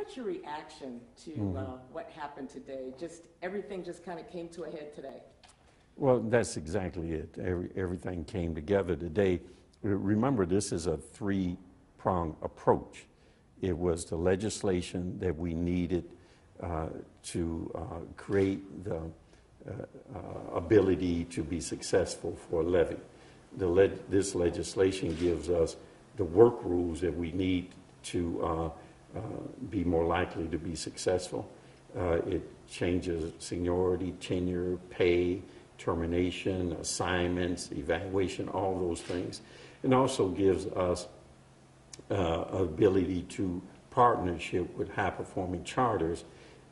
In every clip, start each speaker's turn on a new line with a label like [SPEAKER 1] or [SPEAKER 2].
[SPEAKER 1] What's your reaction to what happened today? Just everything just kind of came to a head today.
[SPEAKER 2] Well, that's exactly it. Everything came together today. Remember, this is a three-pronged approach. It was the legislation that we needed to create the ability to be successful for a levy. This legislation gives us the work rules that we need to be more likely to be successful. It changes seniority, tenure, pay, termination, assignments, evaluation, all those things. And also gives us ability to partnership with high-performing charters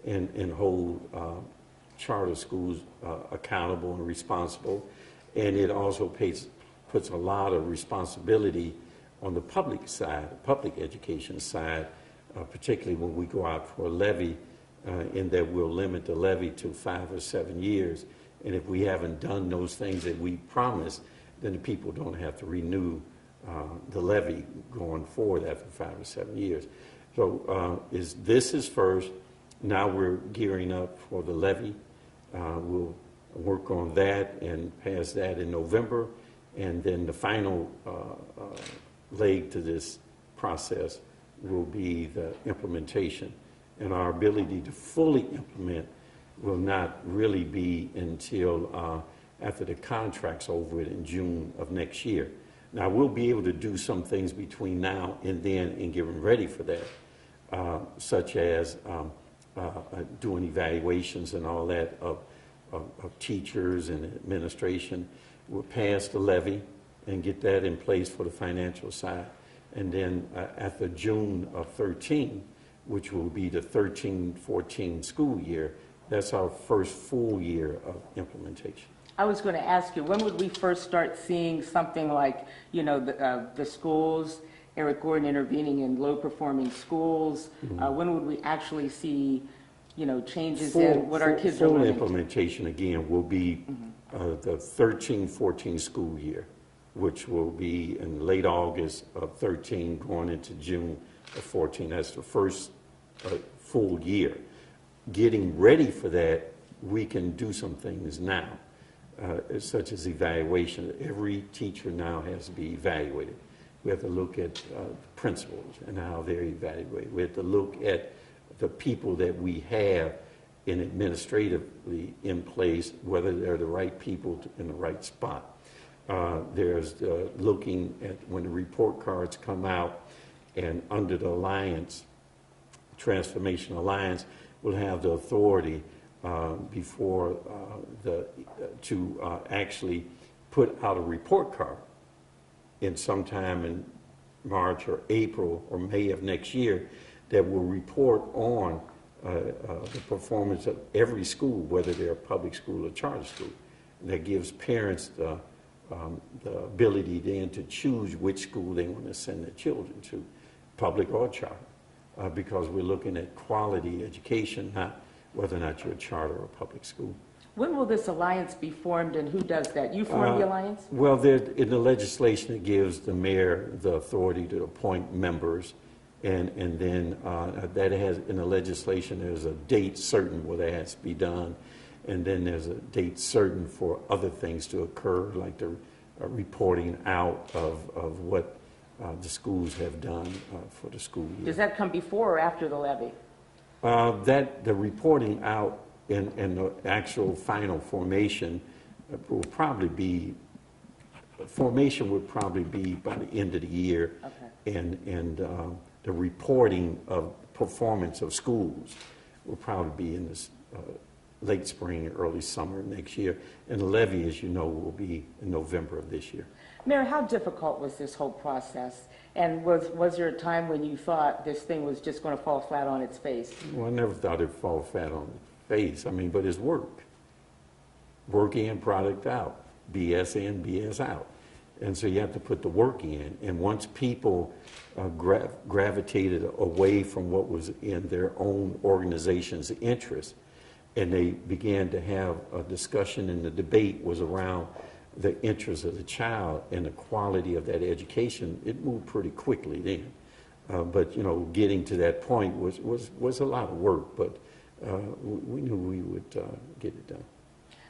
[SPEAKER 2] and hold charter schools accountable and responsible. And it also puts a lot of responsibility on the public side, the public education side, particularly when we go out for a levy, in that we'll limit the levy to 5 or 7 years. And if we haven't done those things that we promised, then the people don't have to renew the levy going forward after 5 or 7 years. So this is first. Now we're gearing up for the levy. We'll work on that and pass that in November. And then the final leg to this process will be the implementation. And our ability to fully implement will not really be until after the contract's over in June of next year. Now, we'll be able to do some things between now and then and getting ready for that, such as doing evaluations and all that of teachers and administration. We'll pass the levy and get that in place for the financial side. And then after June of 13, which will be the 13-14 school year, that's our first full year of implementation.
[SPEAKER 1] I was going to ask you, when would we first start seeing something like, you know, the schools, Eric Gordon intervening in low-performing schools? When would we actually see, you know, changes in what our kids are learning?
[SPEAKER 2] Full implementation, again, will be the 13-14 school year, which will be in late August of 13 going into June of 14. That's the first full year. Getting ready for that, we can do some things now, such as evaluation. Every teacher now has to be evaluated. We have to look at principals and how they're evaluated. We have to look at the people that we have in administratively in place, whether they're the right people in the right spot. There's looking at when the report cards come out, and under the Alliance, Transformation Alliance, will have the authority before to actually put out a report card in sometime in March or April or May of next year that will report on the performance of every school, whether they're a public school or charter school. And that gives parents the ability then to choose which school they want to send their children to, public or charter, because we're looking at quality education, not whether or not you're a charter or public school.
[SPEAKER 1] When will this alliance be formed, and who does that? You form the alliance?
[SPEAKER 2] Well, in the legislation, it gives the mayor the authority to appoint members, and then that has, in the legislation, there's a date certain where that has to be done, and then there's a date certain for other things to occur, like the reporting out of what the schools have done for the school year.
[SPEAKER 1] Does that come before or after the levy?
[SPEAKER 2] The reporting out and the actual final formation will probably be, would probably be by the end of the year. Okay. And the reporting of performance of schools will probably be in this late spring, early summer next year. And the levy, as you know, will be in November of this year.
[SPEAKER 1] Mayor, how difficult was this whole process? And was there a time when you thought this thing was just going to fall flat on its face?
[SPEAKER 2] Well, I never thought it'd fall flat on its face. I mean, but it's work. Work in, product out. BS in, BS out. And so you have to put the work in. And once people gravitated away from what was in their own organization's interest, and they began to have a discussion, and the debate was around the interest of the child and the quality of that education, it moved pretty quickly then. But, you know, getting to that point was a lot of work, but we knew we would get it done.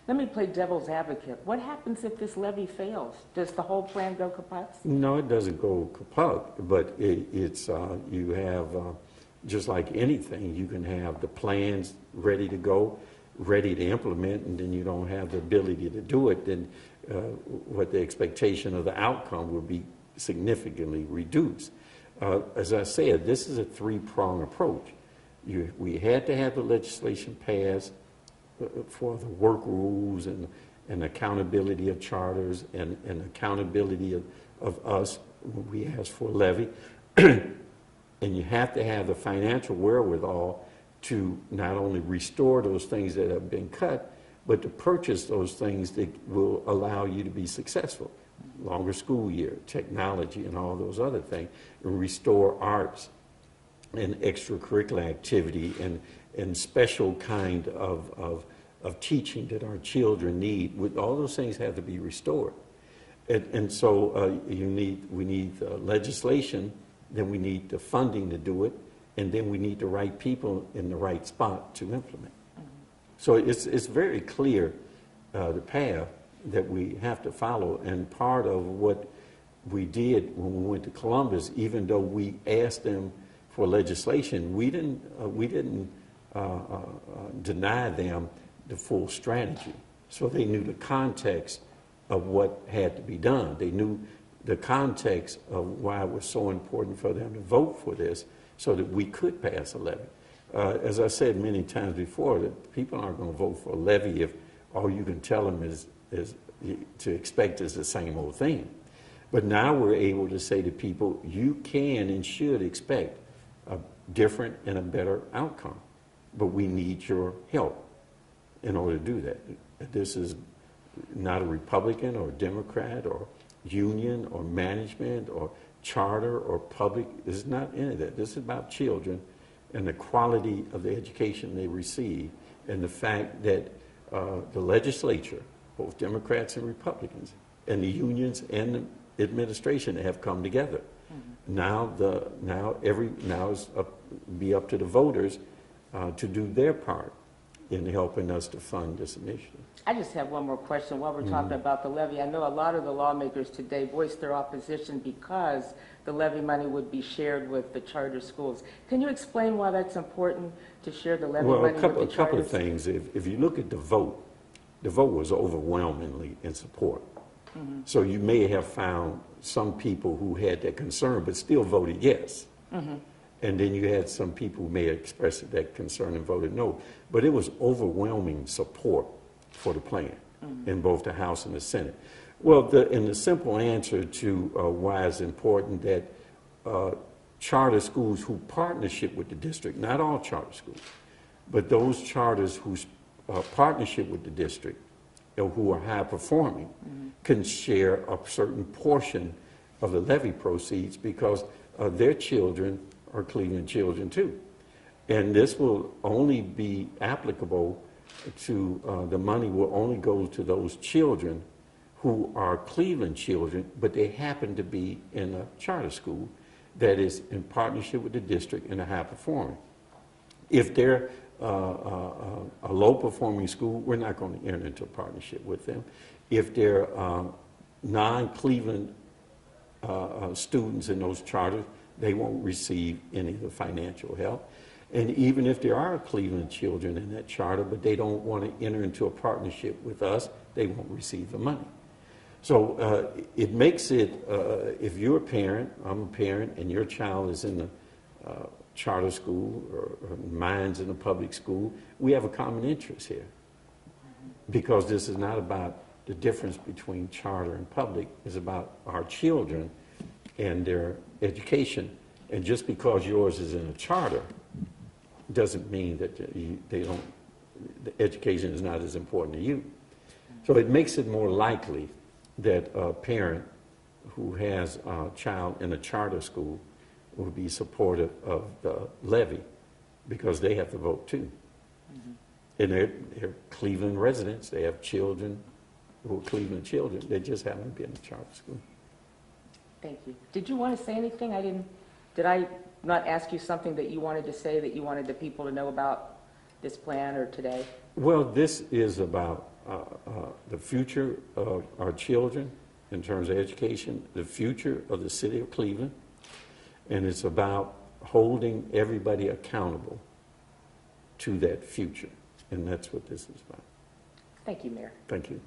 [SPEAKER 1] Let me play devil's advocate. What happens if this levy fails? Does the whole plan go kaput?
[SPEAKER 2] No, it doesn't go kaput, but it's you have, just like anything, you can have the plans ready to go, ready to implement, and then you don't have the ability to do it, then what the expectation of the outcome will be significantly reduced. As I said, this is a three-pronged approach. We had to have the legislation passed for the work rules and accountability of charters and accountability of us when we ask for a levy. And you have to have the financial wherewithal to not only restore those things that have been cut, but to purchase those things that will allow you to be successful. Longer school year, technology, and all those other things, and restore arts and extracurricular activity and special kind of teaching that our children need. All those things have to be restored. And so we need legislation, then we need the funding to do it, and then we need the right people in the right spot to implement. So it's very clear, the path that we have to follow, and part of what we did when we went to Columbus, even though we asked them for legislation, we didn't deny them the full strategy. So they knew the context of what had to be done. They knew the context of why it was so important for them to vote for this so that we could pass a levy. As I said many times before, that people aren't going to vote for a levy if all you can tell them is to expect is the same old thing. But now we're able to say to people, you can and should expect a different and a better outcome, but we need your help in order to do that. This is not a Republican or Democrat or union or management or charter or public. This is not any of that. This is about children and the quality of the education they receive, and the fact that the legislature, both Democrats and Republicans, and the unions and the administration have come together. Mm-hmm. Now it's be up to the voters to do their part in helping us to fund this initiative.
[SPEAKER 1] I just have one more question while we're talking about the levy. I know a lot of the lawmakers today voiced their opposition because the levy money would be shared with the charter schools. Can you explain why that's important to share the levy money with the charters?
[SPEAKER 2] Well, a couple of things. If you look at the vote was overwhelmingly in support. Mm-hmm. So you may have found some people who had that concern but still voted yes. Mm-hmm. And then you had some people who may have expressed that concern and voted no. But it was overwhelming support for the plan in both the House and the Senate. Well, the simple answer to why it's important that charter schools who partnership with the district, not all charter schools, but those charters whose partnership with the district, who are high performing, can share a certain portion of the levy proceeds because their children are Cleveland children too. And this will only be applicable to, the money will only go to those children who are Cleveland children, but they happen to be in a charter school that is in partnership with the district and a high performing. If they're a low performing school, we're not going to enter into a partnership with them. If they're non-Cleveland students in those charters, they won't receive any of the financial help. And even if there are Cleveland children in that charter, but they don't want to enter into a partnership with us, they won't receive the money. So it makes it, if you're a parent, I'm a parent, and your child is in a charter school or mine's in a public school, we have a common interest here. Because this is not about the difference between charter and public, it's about our children and their education. And just because yours is in a charter doesn't mean that the education is not as important to you. So it makes it more likely that a parent who has a child in a charter school will be supportive of the levy because they have to vote too. Mm-hmm. And they're Cleveland residents. They have children who are Cleveland children. They just happen to be in a charter school.
[SPEAKER 1] Thank you. Did you want to say anything? I didn't. Did I not ask you something that you wanted to say, that you wanted the people to know about this plan or today?
[SPEAKER 2] Well, this is about the future of our children in terms of education, the future of the city of Cleveland, and it's about holding everybody accountable to that future. And that's what this is about.
[SPEAKER 1] Thank you, Mayor.
[SPEAKER 2] Thank you.